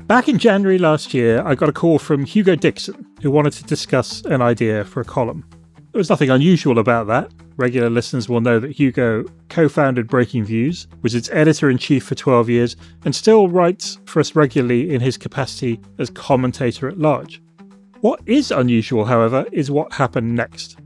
Back in January last year, I got a call from Hugo Dixon, who wanted to discuss an idea for a column. There was nothing unusual about that. Regular listeners will know that Hugo co-founded Breaking Views, was its editor-in-chief for 12 years, and still writes for us regularly in his capacity as commentator at large. What is unusual, however, is what happened next.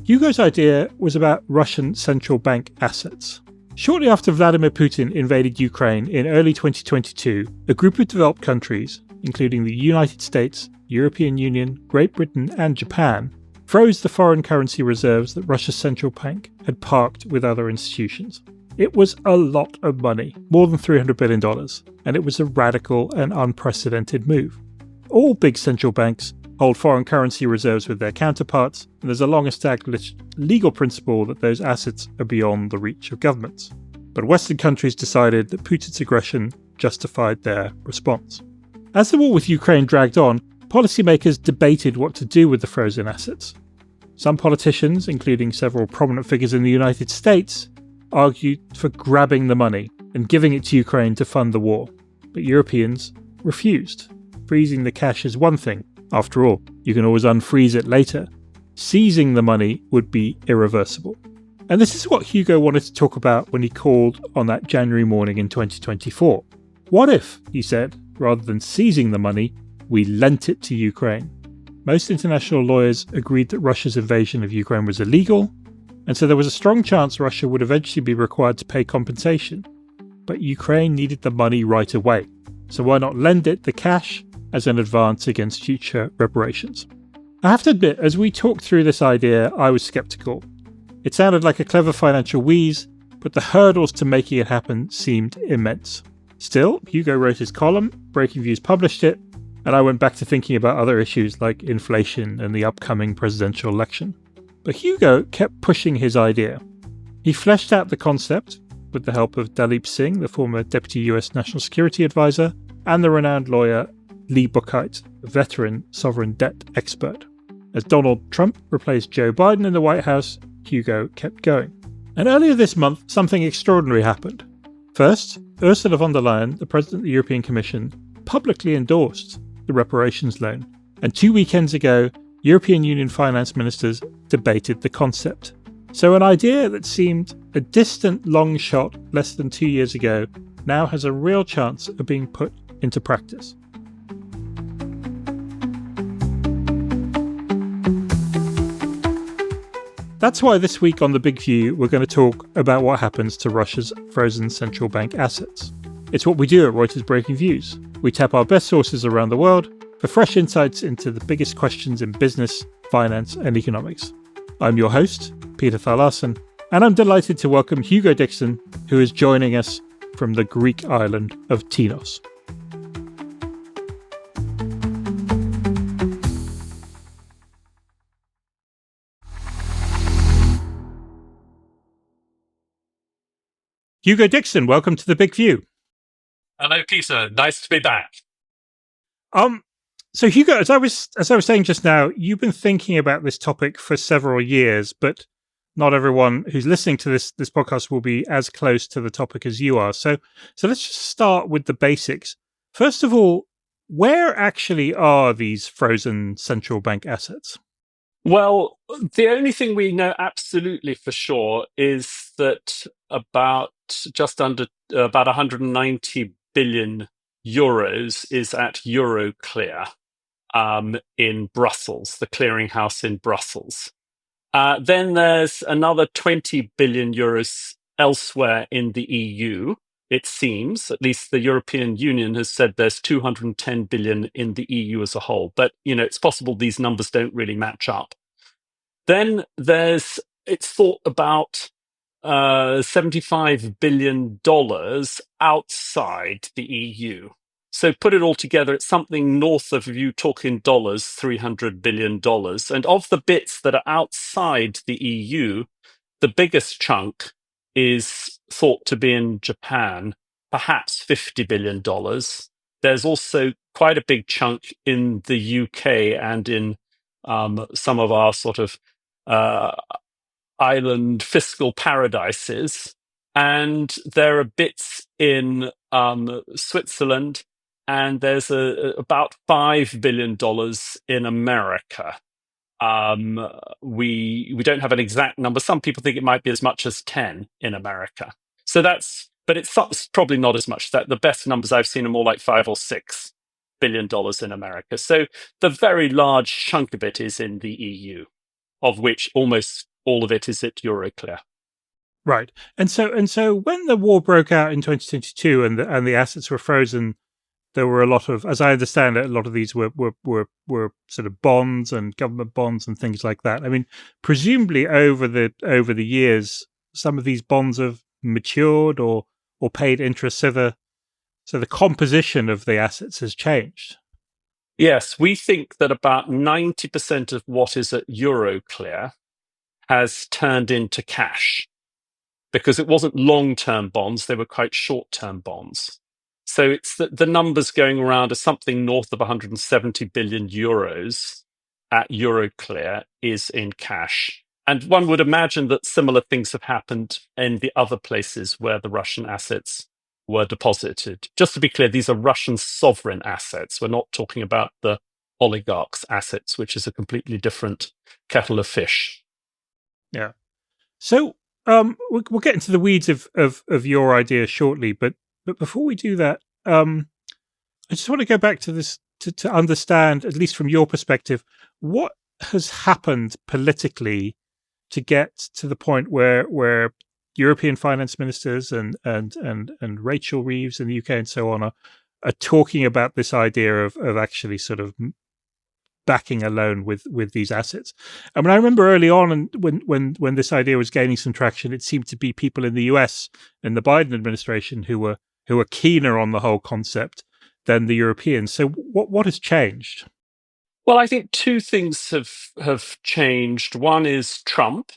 Hugo's idea was about Russian central bank assets. Shortly after Vladimir Putin invaded Ukraine in early 2022, a group of developed countries, including the United States, European Union, Great Britain and Japan, froze the foreign currency reserves that Russia's central bank had parked with other institutions. It was a lot of money, more than $300 billion, and it was a radical and unprecedented move. All big central banks hold foreign currency reserves with their counterparts, and there's a long-established legal principle that those assets are beyond the reach of governments. But Western countries decided that Putin's aggression justified their response. As the war with Ukraine dragged on, policymakers debated what to do with the frozen assets. Some politicians, including several prominent figures in the United States, argued for grabbing the money and giving it to Ukraine to fund the war, but Europeans refused. Freezing the cash is one thing. After all, you can always unfreeze it later. Seizing the money would be irreversible. And this is what Hugo wanted to talk about when he called on that January morning in 2024. What if, he said, rather than seizing the money, we lent it to Ukraine? Most international lawyers agreed that Russia's invasion of Ukraine was illegal, and so there was a strong chance Russia would eventually be required to pay compensation. But Ukraine needed the money right away, so why not lend it the cash as an advance against future reparations? I have to admit, as we talked through this idea, I was sceptical. It sounded like a clever financial wheeze, but the hurdles to making it happen seemed immense. Still, Hugo wrote his column, Breaking Views published it, and I went back to thinking about other issues like inflation and the upcoming presidential election. But Hugo kept pushing his idea. He fleshed out the concept with the help of Dalip Singh, the former Deputy US National Security Advisor, and the renowned lawyer Lee Buchheit, a veteran sovereign debt expert. As Donald Trump replaced Joe Biden in the White House, Hugo kept going. And earlier this month, something extraordinary happened. First, Ursula von der Leyen, the President of the European Commission, publicly endorsed the reparations loan. And 2 weekends ago, European Union finance ministers debated the concept. So an idea that seemed a distant long shot less than 2 years ago now has a real chance of being put into practice. That's why this week on The Big View, we're going to talk about what happens to Russia's frozen central bank assets. It's what we do at Reuters Breaking Views. We tap our best sources around the world for fresh insights into the biggest questions in business, finance, and economics. I'm your host, Peter Thalassen, and I'm delighted to welcome Hugo Dixon, who is joining us from the Greek island of Tinos. Hugo Dixon, welcome to The Big View. Hello, Peter. Nice to be back. So Hugo, as I was saying just now, you've been thinking about this topic for several years, but not everyone who's listening to this podcast will be as close to the topic as you are. So let's just start with the basics. First of all, where actually are these frozen central bank assets? Well, the only thing we know absolutely for sure is that about 190 billion euros is at Euroclear in Brussels, the clearinghouse in Brussels. Then there's another 20 billion euros elsewhere in the EU. It seems, at least the European Union has said there's 210 billion in the EU as a whole. But, it's possible these numbers don't really match up. Then it's thought about $75 billion outside the EU. So put it all together, it's something north of, if you talk in dollars, $300 billion. And of the bits that are outside the EU, the biggest chunk is thought to be in Japan, perhaps $50 billion. There's also quite a big chunk in the UK and in some of our sort of island fiscal paradises. and there are bits in Switzerland, and there's about $5 billion in America. We don't have an exact number. Some people think it might be as much as 10 in America. So but it's probably not as much. That the best numbers I've seen are more like $5 or $6 billion in America. So the very large chunk of it is in the EU, of which almost all of it is at Euroclear. Right. And so when the war broke out in 2022 and the assets were frozen, there were a lot of, as I understand it, a lot of these were sort of bonds and government bonds and things like that. I mean, presumably over the years, some of these bonds have matured or paid interest, so the composition of the assets has changed. Yes, we think that about 90% of what is at Euroclear has turned into cash, because it wasn't long-term bonds, they were quite short-term bonds. So it's the numbers going around are something north of 170 billion euros at Euroclear is in cash. And one would imagine that similar things have happened in the other places where the Russian assets were deposited. Just to be clear, these are Russian sovereign assets. We're not talking about the oligarchs' assets, which is a completely different kettle of fish. Yeah. So we'll get into the weeds of your idea shortly, but before we do that, I just want to go back to this to understand, at least from your perspective, what has happened politically to get to the point where European finance ministers and Rachel Reeves in the UK and so on are talking about this idea of actually sort of backing a loan with these assets. I mean, I remember early on, and when this idea was gaining some traction, it seemed to be people in the US and the Biden administration who were keener on the whole concept than the Europeans. So what has changed? Well, I think two things have changed. One is Trump,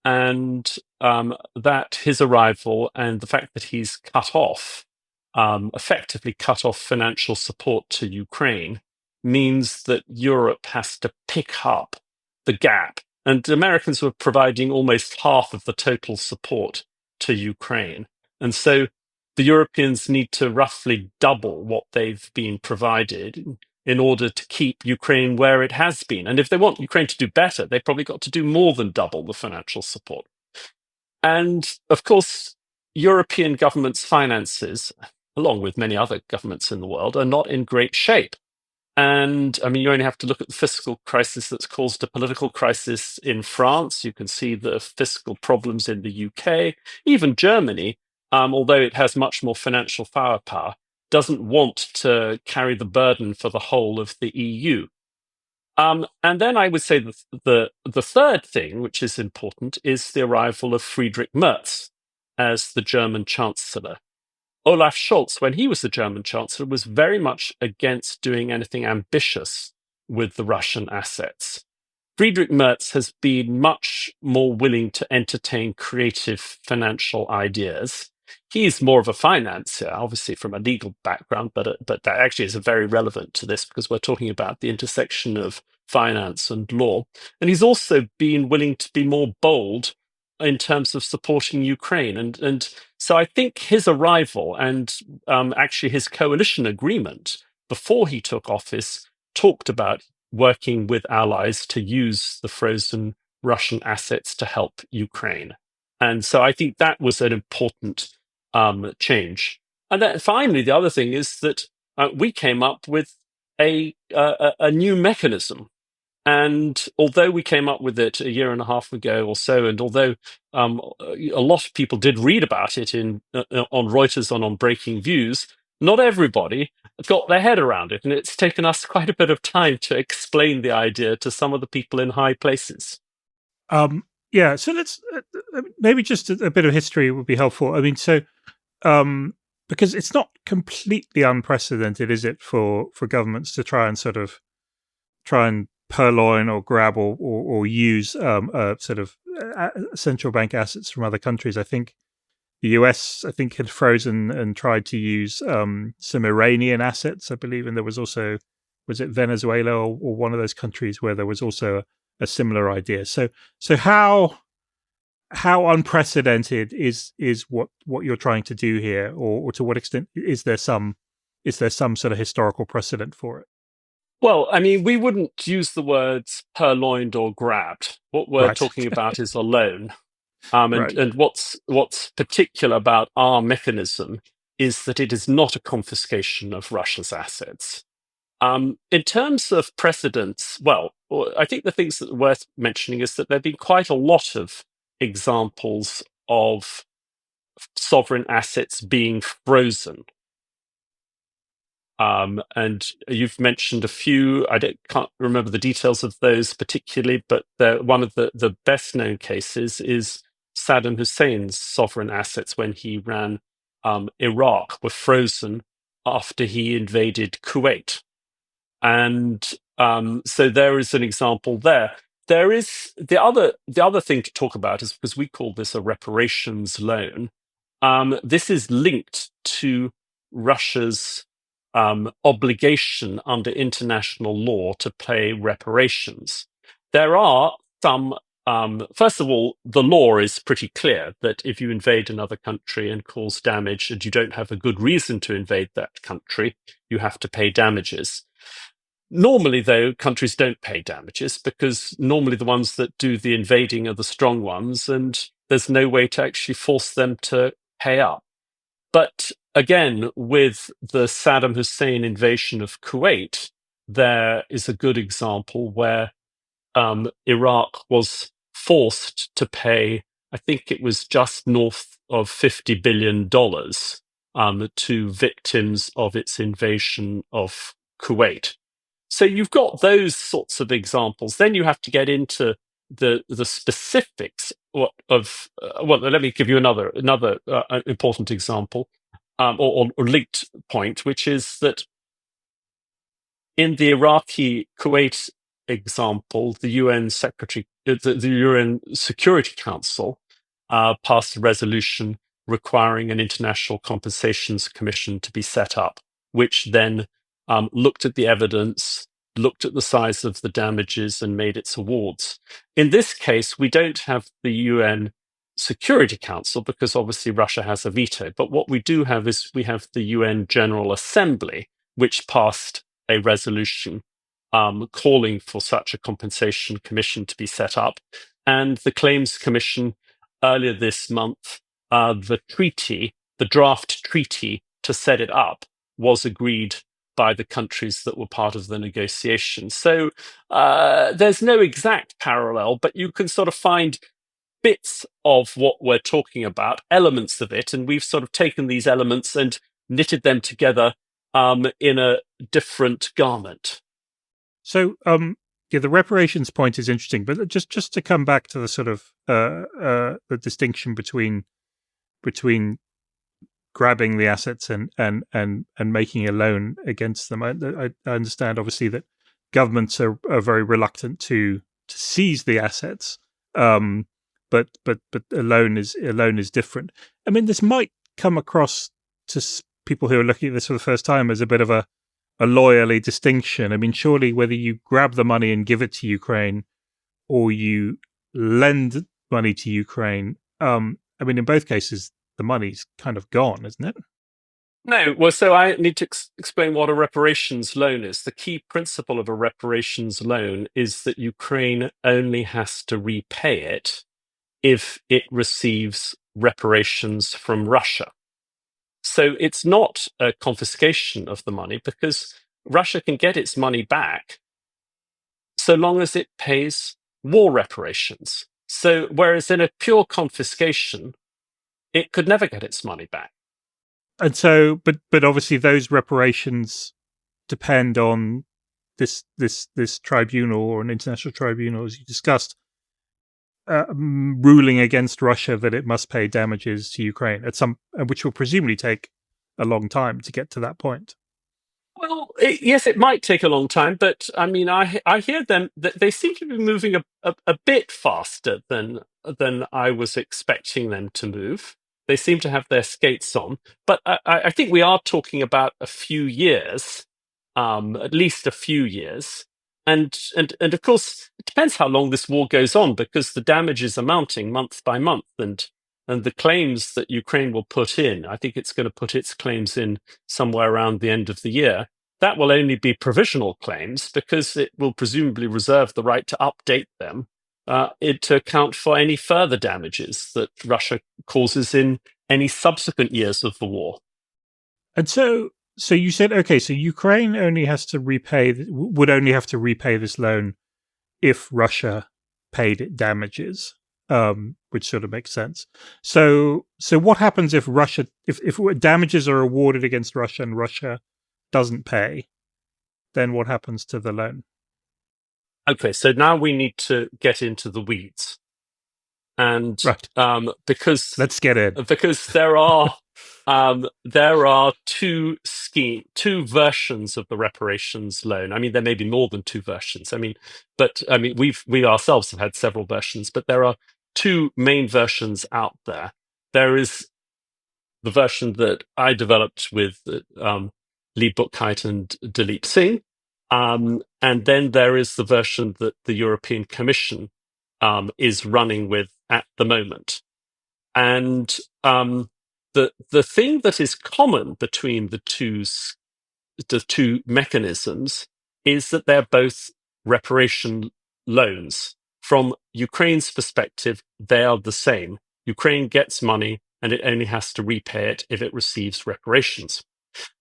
and that his arrival and the fact that he's effectively cut off financial support to Ukraine, means that Europe has to pick up the gap. And Americans were providing almost half of the total support to Ukraine. And so the Europeans need to roughly double what they've been provided in order to keep Ukraine where it has been. And if they want Ukraine to do better, they've probably got to do more than double the financial support. And of course, European governments' finances, along with many other governments in the world, are not in great shape. And I mean, you only have to look at the fiscal crisis that's caused a political crisis in France. You can see the fiscal problems in the UK. Even Germany, although it has much more financial firepower, doesn't want to carry the burden for the whole of the EU. And then I would say the third thing, which is important, is the arrival of Friedrich Merz as the German Chancellor. Olaf Scholz, when he was the German Chancellor, was very much against doing anything ambitious with the Russian assets. Friedrich Merz has been much more willing to entertain creative financial ideas. He's more of a financier, obviously from a legal background, but that actually is very relevant to this because we're talking about the intersection of finance and law. And he's also been willing to be more bold in terms of supporting Ukraine. And so I think his arrival and actually his coalition agreement before he took office talked about working with allies to use the frozen Russian assets to help Ukraine. And so I think that was an important change. And then finally, the other thing is that we came up with a new mechanism. And although we came up with it a year and a half ago or so, and although a lot of people did read about it on Reuters and on Breaking Views, not everybody got their head around it. And it's taken us quite a bit of time to explain the idea to some of the people in high places. Yeah, so let's maybe just a bit of history would be helpful. I mean, so because it's not completely unprecedented, is it, for governments to try and purloin or grab or use sort of central bank assets from other countries? I think the US, had frozen and tried to use some Iranian assets, I believe, and there was also, was it Venezuela or one of those countries where there was also a similar idea. So how how unprecedented is what you're trying to do here, or to what extent is there some sort of historical precedent for it? Well, I mean, we wouldn't use the words purloined or grabbed. What we're Right. talking about is a loan. Right. And what's particular about our mechanism is that it is not a confiscation of Russia's assets. In terms of precedents, well, I think the things that are worth mentioning is that there have been quite a lot of examples of sovereign assets being frozen. And you've mentioned a few. Can't remember the details of those particularly, but one of the best known cases is Saddam Hussein's sovereign assets when he ran Iraq were frozen after he invaded Kuwait. And so there is an example there. There is the other thing to talk about is because we call this a reparations loan. This is linked to Russia's obligation under international law to pay reparations. There are some. First of all, the law is pretty clear that if you invade another country and cause damage and you don't have a good reason to invade that country, you have to pay damages. Normally, though, countries don't pay damages because normally the ones that do the invading are the strong ones, and there's no way to actually force them to pay up. But again, with the Saddam Hussein invasion of Kuwait, there is a good example where Iraq was forced to pay, I think it was just north of $50 billion to victims of its invasion of Kuwait. So you've got those sorts of examples. Then you have to get into the specifics of well. Let me give you another important example or linked point, which is that in the Iraqi Kuwait example, the UN Secretary, the UN Security Council, passed a resolution requiring an international compensations commission to be set up, which then looked at the evidence, looked at the size of the damages, and made its awards. In this case, we don't have the UN Security Council because obviously Russia has a veto. But what we do have is we have the UN General Assembly, which passed a resolution calling for such a compensation commission to be set up. And the Claims Commission earlier this month, the draft treaty to set it up was agreed by the countries that were part of the negotiation. So there's no exact parallel, but you can sort of find bits of what we're talking about, elements of it, and we've sort of taken these elements and knitted them together in a different garment. So, yeah, the reparations point is interesting, but just to come back to the sort of the distinction between grabbing the assets and making a loan against them. I understand obviously that governments are very reluctant to seize the assets, but a loan is different. I mean, this might come across to people who are looking at this for the first time as a bit of a lawyerly distinction. I mean, surely whether you grab the money and give it to Ukraine or you lend money to Ukraine, I mean, in both cases, the money's kind of gone, isn't it? No, well, so I need to explain what a reparations loan is. The key principle of a reparations loan is that Ukraine only has to repay it if it receives reparations from Russia. So it's not a confiscation of the money because Russia can get its money back so long as it pays war reparations. So whereas in a pure confiscation, it could never get its money back. And so, but obviously those reparations depend on this tribunal or an international tribunal, as you discussed, ruling against Russia that it must pay damages to Ukraine which will presumably take a long time to get to that point. Well, yes, it might take a long time, but I mean, I hear them that they seem to be moving a bit faster than I was expecting them to move. They seem to have their skates on, but I think we are talking about a few years, at least a few years. and of course, it depends how long this war goes on, because the damages are mounting month by month, and the claims that Ukraine will put in, I think it's going to put its claims in somewhere around the end of the year. That will only be provisional claims, because it will presumably reserve the right to update them to account for any further damages that Russia causes in any subsequent years of the war. And so you said, okay, so Ukraine would only have to repay this loan if Russia paid it damages, which sort of makes sense. So what happens if if damages are awarded against Russia and Russia doesn't pay? Then what happens to the loan? Okay, so now we need to get into the weeds, and Right. because Let's get in. because there are two versions of the reparations loan. I mean, there may be more than two versions. We ourselves have had several versions, but there are two main versions out there. There is the version that I developed with Lee Buchheit and Dilip Singh, and then there is the version that the European Commission is running with at the moment. And the thing that is common between the two mechanisms is that they're both reparation loans. From Ukraine's perspective, they are the same. Ukraine gets money, and it only has to repay it if it receives reparations.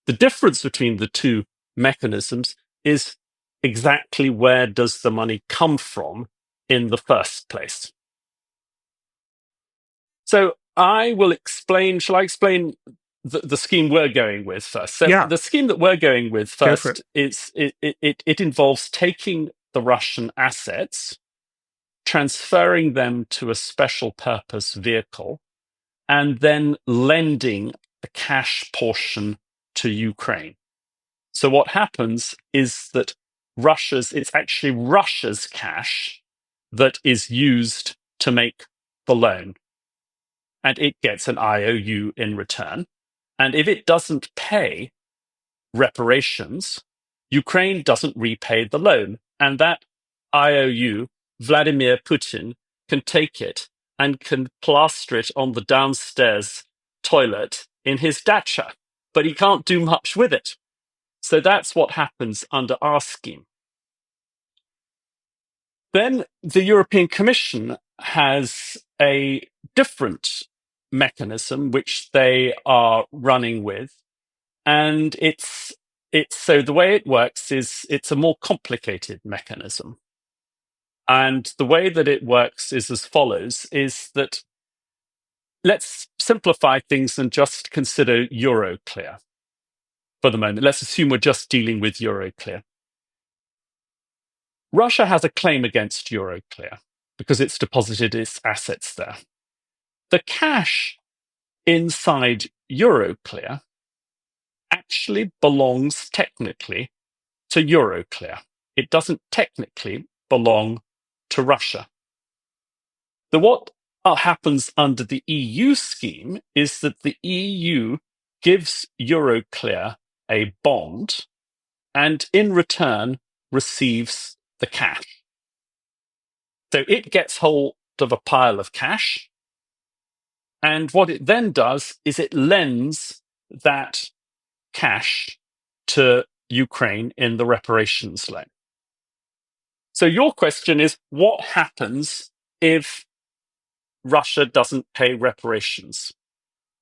The difference between the two mechanisms is exactly where does the money come from in the first place. So I will explain. Shall I explain the scheme we're going with first? So Yeah. the scheme that we're going with Go for first is it involves taking the Russian assets, transferring them to a special purpose vehicle, and then lending the cash portion to Ukraine. So what happens is that it's actually Russia's cash that is used to make the loan, and it gets an IOU in return. And if it doesn't pay reparations, Ukraine doesn't repay the loan. And that IOU, Vladimir Putin can take it and can plaster it on the downstairs toilet in his dacha, but he can't do much with it. So that's what happens under our scheme. Then the European Commission has a different mechanism which they are running with, and it's so the way it works is it's a more complicated mechanism. And the way that it works is as follows: is that let's simplify things and just consider Euroclear for the moment. Let's assume we're just dealing with Euroclear. Russia has a claim against Euroclear because it's deposited its assets there. The cash inside Euroclear actually belongs technically to Euroclear. It doesn't technically belong to Russia. What happens under the EU scheme is that the EU gives Euroclear a bond and in return receives the cash. So it gets hold of a pile of cash, and what it then does is it lends that cash to Ukraine in the reparations loan. So your question is, what happens if Russia doesn't pay reparations?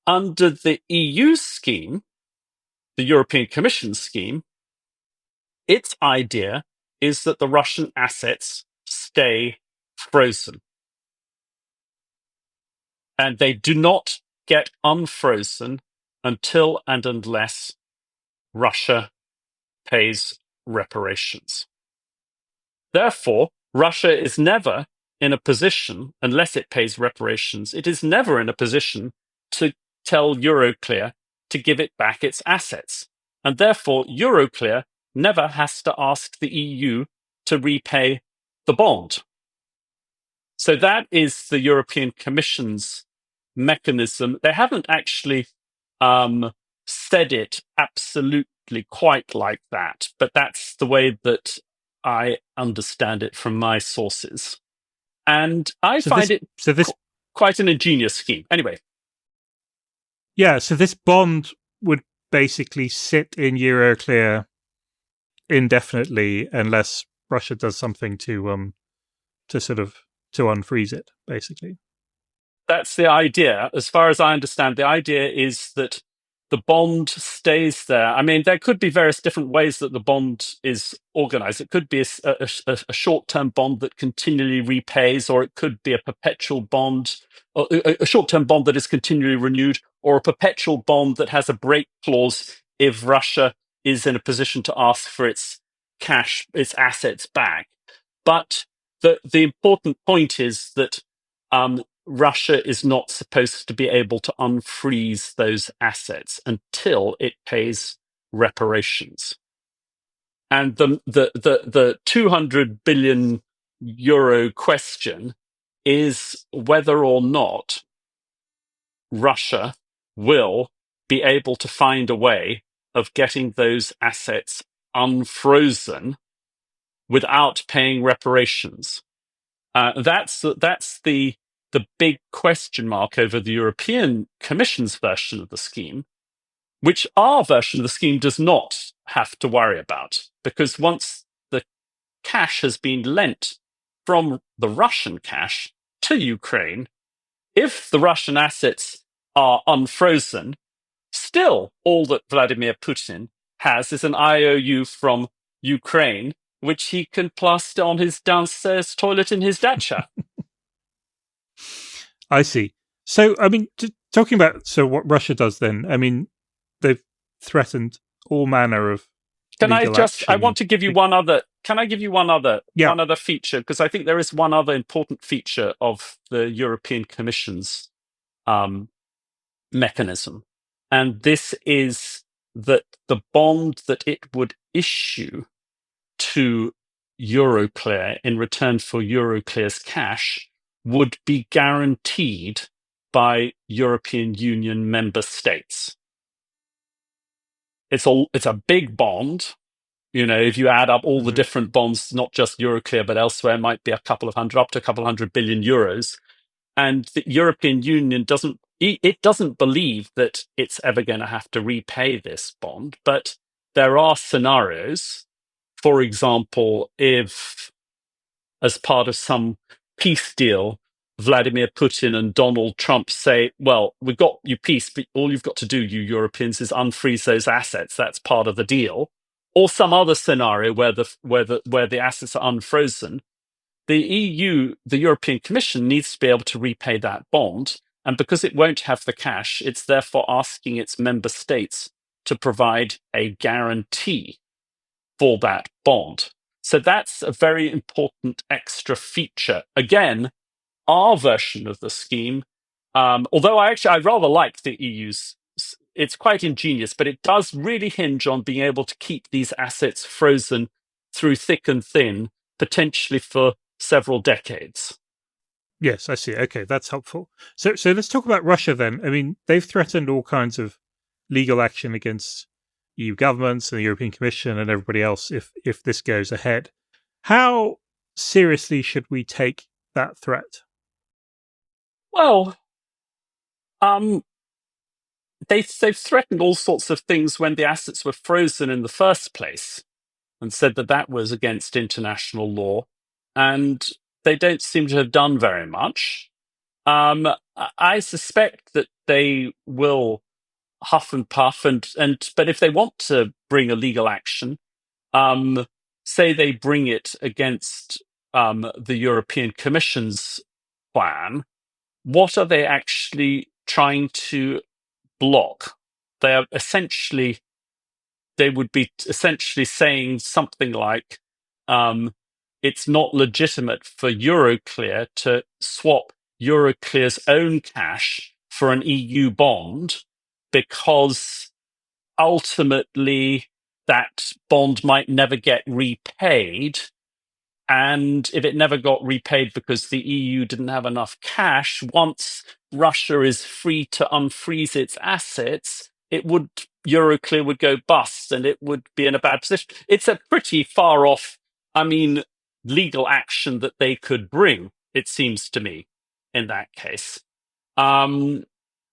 Under the EU scheme, the European Commission scheme, its idea is that the Russian assets stay frozen. And they do not get unfrozen until and unless Russia pays reparations. Therefore, Russia is never in a position, unless it pays reparations, it is never in a position to tell Euroclear to give it back its assets. And therefore, Euroclear never has to ask the EU to repay the bond. So that is the European Commission's mechanism. They haven't actually said it absolutely quite like that, but that's the way that I understand it from my sources. And I So find this, it so this, quite an ingenious scheme. Anyway, yeah. So this bond would basically sit in Euroclear indefinitely unless Russia does something to sort of to unfreeze it, basically. that's the idea. As far as I understand, the idea is that the bond stays there. I mean, there could be various different ways that the bond is organized. It could be a short-term bond that continually repays, or it could be a perpetual bond, or a short-term bond that is continually renewed, or a perpetual bond that has a break clause if Russia is in a position to ask for its cash, its assets back. But the important point is that Russia is not supposed to be able to unfreeze those assets until it pays reparations. And the 200 billion euro question is whether or not Russia will be able to find a way of getting those assets unfrozen without paying reparations. That's the big question mark over the European Commission's version of the scheme, which our version of the scheme does not have to worry about, because once the cash has been lent from the Russian cash to Ukraine, if the Russian assets are unfrozen, still all that Vladimir Putin has is an IOU from Ukraine, which he can plaster on his downstairs toilet in his dacha. I see. So, I mean, talking about what Russia does then, I mean, they've threatened all manner of Can I legal just? I want action. to give you one other. Can I give you one other Yeah, feature? Because I think there is one other important feature of the European Commission's mechanism, and this is that the bond that it would issue to Euroclear in return for Euroclear's cash would be guaranteed by European Union member states. It's a big bond. You know, if you add up all the different bonds, not just Euroclear, but elsewhere, it might be up to a couple hundred billion euros. And the European Union doesn't believe that it's ever going to have to repay this bond. But there are scenarios, for example, if as part of some peace deal, Vladimir Putin and Donald Trump say, well, we've got you peace, but all you've got to do, you Europeans, is unfreeze those assets. That's part of the deal. Or some other scenario where the assets are unfrozen, the EU, the European Commission, needs to be able to repay that bond. And because it won't have the cash, it's therefore asking its member states to provide a guarantee for that bond. So that's a very important extra feature. Again, our version of the scheme, although I rather like the EU's, it's quite ingenious, but it does really hinge on being able to keep these assets frozen through thick and thin, potentially for several decades. yes, I see. Okay, that's helpful. So let's talk about Russia then. I mean, they've threatened all kinds of legal action against EU governments and the European Commission and everybody else if this goes ahead. How seriously should we take that threat? Well, they've threatened all sorts of things when the assets were frozen in the first place, and said that that was against international law, and they don't seem to have done very much. I suspect that they will huff and puff, but if they want to bring a legal action, say they bring it against the European Commission's plan, what are they actually trying to block? They are essentially they would be essentially saying something like, it's not legitimate for Euroclear to swap Euroclear's own cash for an EU bond because ultimately that bond might never get repaid. And if it never got repaid because the EU didn't have enough cash, once Russia is free to unfreeze its assets, Euroclear would go bust and it would be in a bad position. It's a pretty far off I mean, legal action that they could bring, it seems to me, in that case. Um,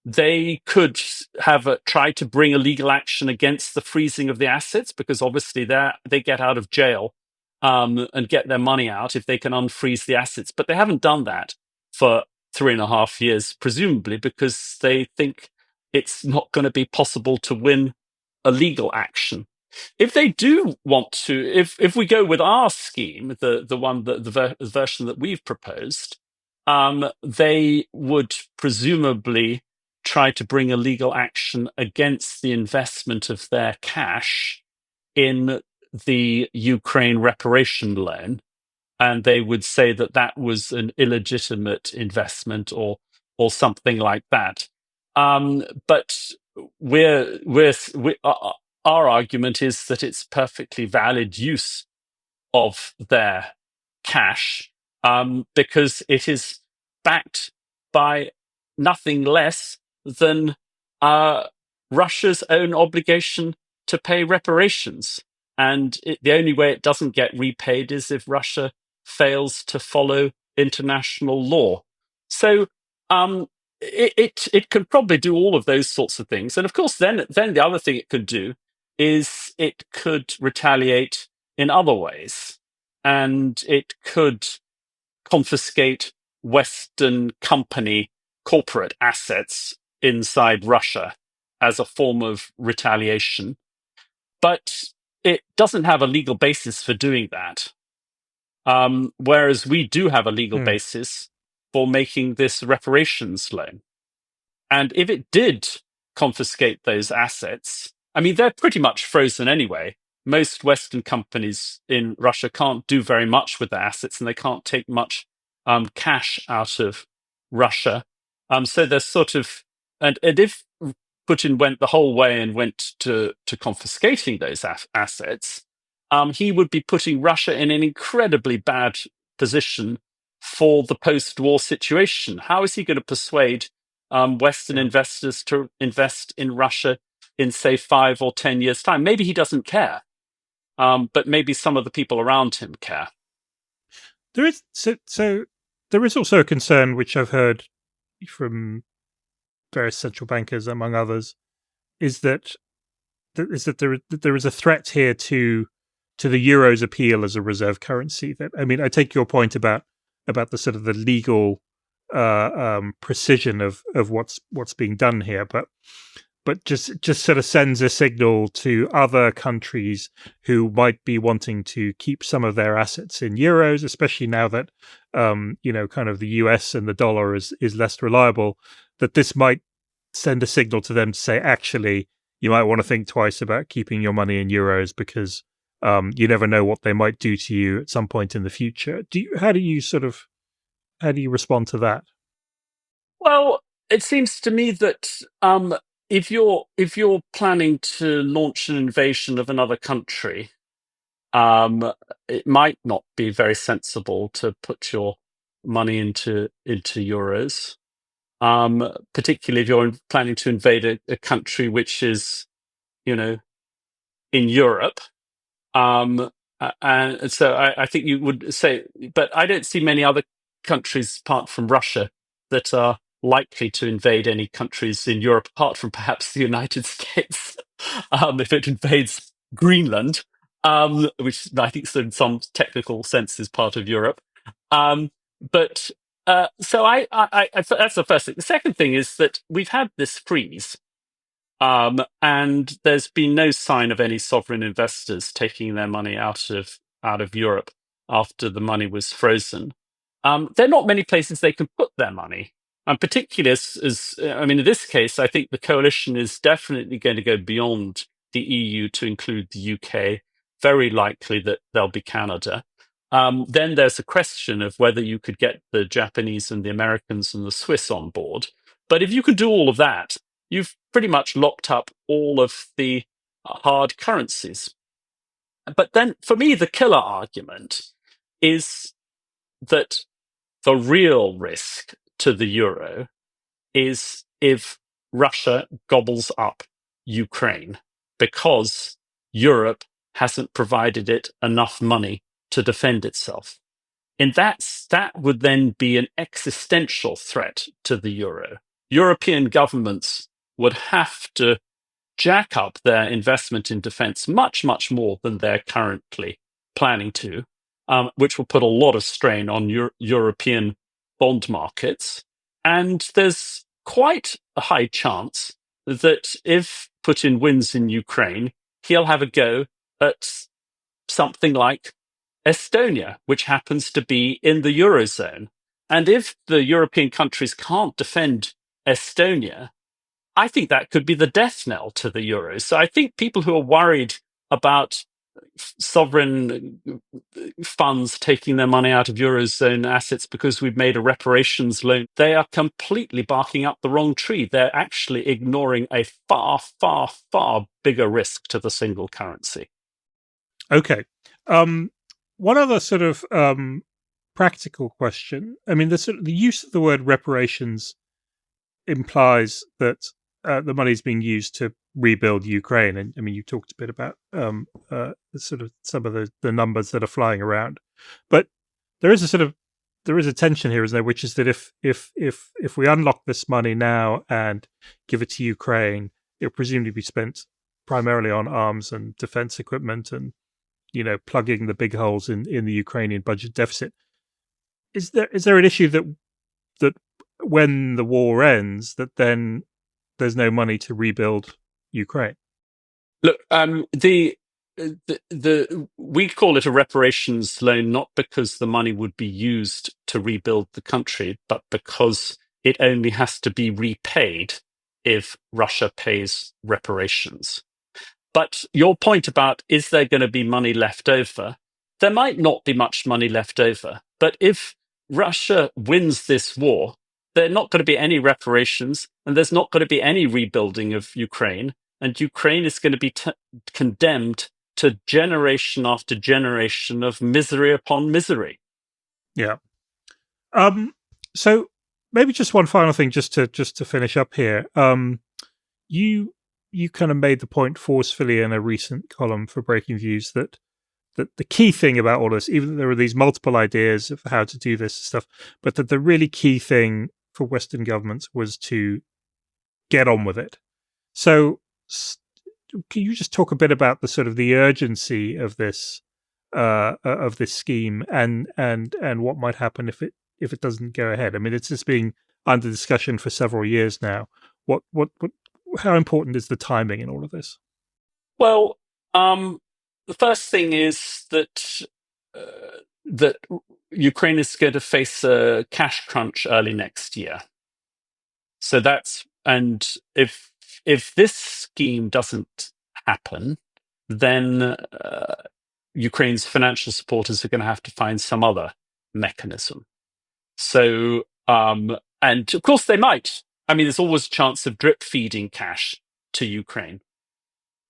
they could have tried to bring a legal action against the freezing of the assets, because obviously they get out of jail and get their money out if they can unfreeze the assets. But they haven't done that for 3.5 years, presumably because they think it's not going to be possible to win a legal action. If they do want to, if we go with our scheme, the one that the version that we've proposed, they would presumably try to bring a legal action against the investment of their cash in the Ukraine reparation loan, and they would say that that was an illegitimate investment or something like that. But our argument is that it's perfectly valid use of their cash, because it is backed by nothing less than Russia's own obligation to pay reparations. And the only way it doesn't get repaid is if Russia fails to follow international law. So it could probably do all of those sorts of things. And of course, then the other thing it could do is it could retaliate in other ways, and it could confiscate Western company corporate assets inside Russia as a form of retaliation. But it doesn't have a legal basis for doing that. Whereas we do have a legal basis for making this reparations loan. And if it did confiscate those assets, I mean, they're pretty much frozen anyway. Most Western companies in Russia can't do very much with their assets, and they can't take much cash out of Russia. So there's sort of, and if Putin went the whole way and went to confiscating those assets, he would be putting Russia in an incredibly bad position for the post-war situation. How is he going to persuade Western investors to invest in Russia in, say, 5 or 10 years' time? Maybe he doesn't care, but maybe some of the people around him care. There is so there is also a concern, which I've heard from various central bankers, among others, is that there is a threat here to the euro's appeal as a reserve currency. That, I mean, I take your point about the sort of the legal precision of what's being done here, but just sort of sends a signal to other countries who might be wanting to keep some of their assets in euros, especially now that kind of the US and the dollar is less reliable, that this might send a signal to them to say, actually, you might want to think twice about keeping your money in euros, because you never know what they might do to you at some point in the future. How do you respond to that? Well, it seems to me that if you're planning to launch an invasion of another country, it might not be very sensible to put your money into euros, particularly if you're planning to invade a country which is, in Europe. And so I think you would say, but I don't see many other countries apart from Russia that are likely to invade any countries in Europe, apart from perhaps the United States, if it invades Greenland, which I think in some technical sense is part of Europe. But so that's the first thing. The second thing is that we've had this freeze. And there's been no sign of any sovereign investors taking their money out of Europe after the money was frozen. There are not many places they can put their money. And particularly I mean, in this case, I think the coalition is definitely going to go beyond the EU to include the UK. Very likely that there'll be Canada. Then there's a question of whether you could get the Japanese and the Americans and the Swiss on board. But if you can do all of that, you've pretty much locked up all of the hard currencies. But then, for me, the killer argument is that the real risk to the euro is if Russia gobbles up Ukraine, because Europe hasn't provided it enough money to defend itself. And that would then be an existential threat to the euro. European governments would have to jack up their investment in defense much, much more than they're currently planning to, which will put a lot of strain on European bond markets. And there's quite a high chance that if Putin wins in Ukraine, he'll have a go at something like Estonia, which happens to be in the Eurozone. And if the European countries can't defend Estonia, I think that could be the death knell to the euro. So I think people who are worried about sovereign funds taking their money out of Eurozone assets because we've made a reparations loan, they are completely barking up the wrong tree. They're actually ignoring a far, far, far bigger risk to the single currency. Okay. One other sort of practical question. I mean, the use of the word reparations implies that the money is being used to rebuild Ukraine. And I mean, you talked a bit about sort of some of the numbers that are flying around, but there is a tension here, isn't there? Which is that if we unlock this money now and give it to Ukraine, it will presumably be spent primarily on arms and defense equipment and, you know, plugging the big holes in the Ukrainian budget deficit. Is there an issue that when the war ends, that then there's no money to rebuild Ukraine? Look, we call it a reparations loan not because the money would be used to rebuild the country, but because it only has to be repaid if Russia pays reparations. But your point about is there going to be money left over? There might not be much money left over. But if Russia wins this war, there are not going to be any reparations, and there's not going to be any rebuilding of Ukraine. And Ukraine is going to be condemned to generation after generation of misery upon misery. Yeah. So maybe just one final thing, just to finish up here. You kind of made the point forcefully in a recent column for Breaking Views that the key thing about all this, even though there are these multiple ideas of how to do this stuff, but that the really key thing for Western governments was to get on with it. So can you just talk a bit about the sort of the urgency of this scheme and what might happen if it doesn't go ahead? I mean, it's just being under discussion for several years now. How important is the timing in all of this? Well, the first thing is that that Ukraine is going to face a cash crunch early next year. So and if this scheme doesn't happen, then Ukraine's financial supporters are going to have to find some other mechanism. So, and of course they might. I mean, there's always a chance of drip feeding cash to Ukraine.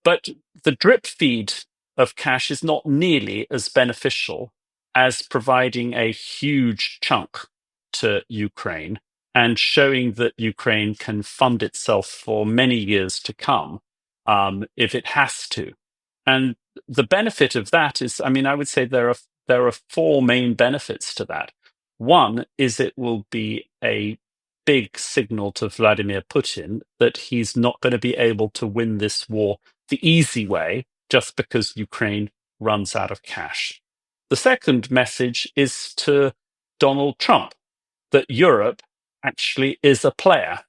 But the drip feed of cash is not nearly as beneficial as providing a huge chunk to Ukraine and showing that Ukraine can fund itself for many years to come if it has to. And the benefit of that is, I mean, I would say there are four main benefits to that. One is it will be a big signal to Vladimir Putin that he's not going to be able to win this war the easy way just because Ukraine runs out of cash. The second message is to Donald Trump that Europe actually is a player,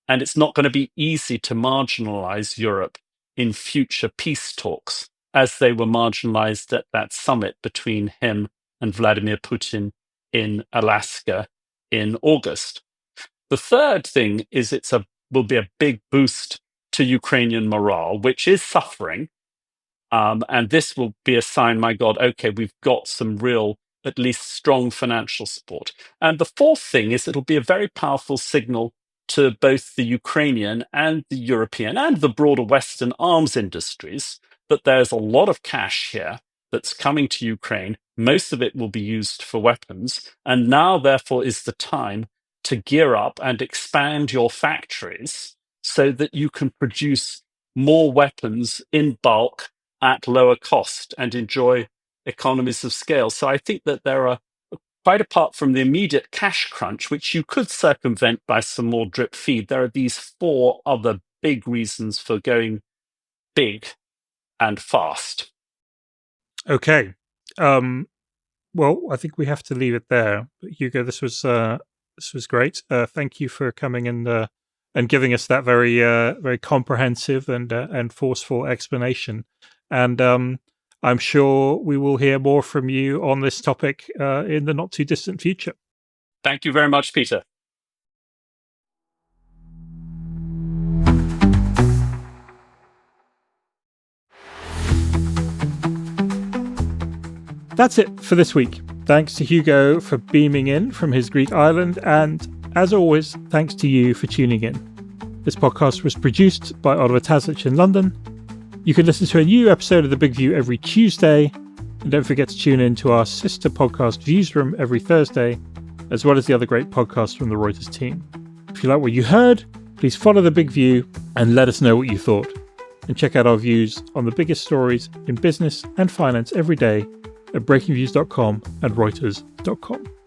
and it's not going to be easy to marginalize Europe in future peace talks, as they were marginalized at that summit between him and Vladimir Putin in Alaska in August. The third thing is will be a big boost to Ukrainian morale, which is suffering. And this will be a sign, my God, okay, we've got some real, at least strong financial support. And the fourth thing is it'll be a very powerful signal to both the Ukrainian and the European and the broader Western arms industries that there's a lot of cash here that's coming to Ukraine. Most of it will be used for weapons. And now, therefore, is the time to gear up and expand your factories so that you can produce more weapons in bulk at lower cost and enjoy economies of scale. So I think that there are, quite apart from the immediate cash crunch, which you could circumvent by some more drip feed, there are these 4 other big reasons for going big and fast. Okay. Well, I think we have to leave it there. But Hugo, this was great. Thank you for coming and giving us that very comprehensive and forceful explanation. And I'm sure we will hear more from you on this topic in the not too distant future. Thank you very much, Peter. That's it for this week. Thanks to Hugo for beaming in from his Greek island, and as always, thanks to you for tuning in. This podcast was produced by Oliver Tasic in London. You can listen to a new episode of The Big View every Tuesday, and don't forget to tune in to our sister podcast Viewsroom every Thursday, as well as the other great podcasts from the Reuters team. If you like what you heard, please follow The Big View and let us know what you thought. And check out our views on the biggest stories in business and finance every day at breakingviews.com and reuters.com.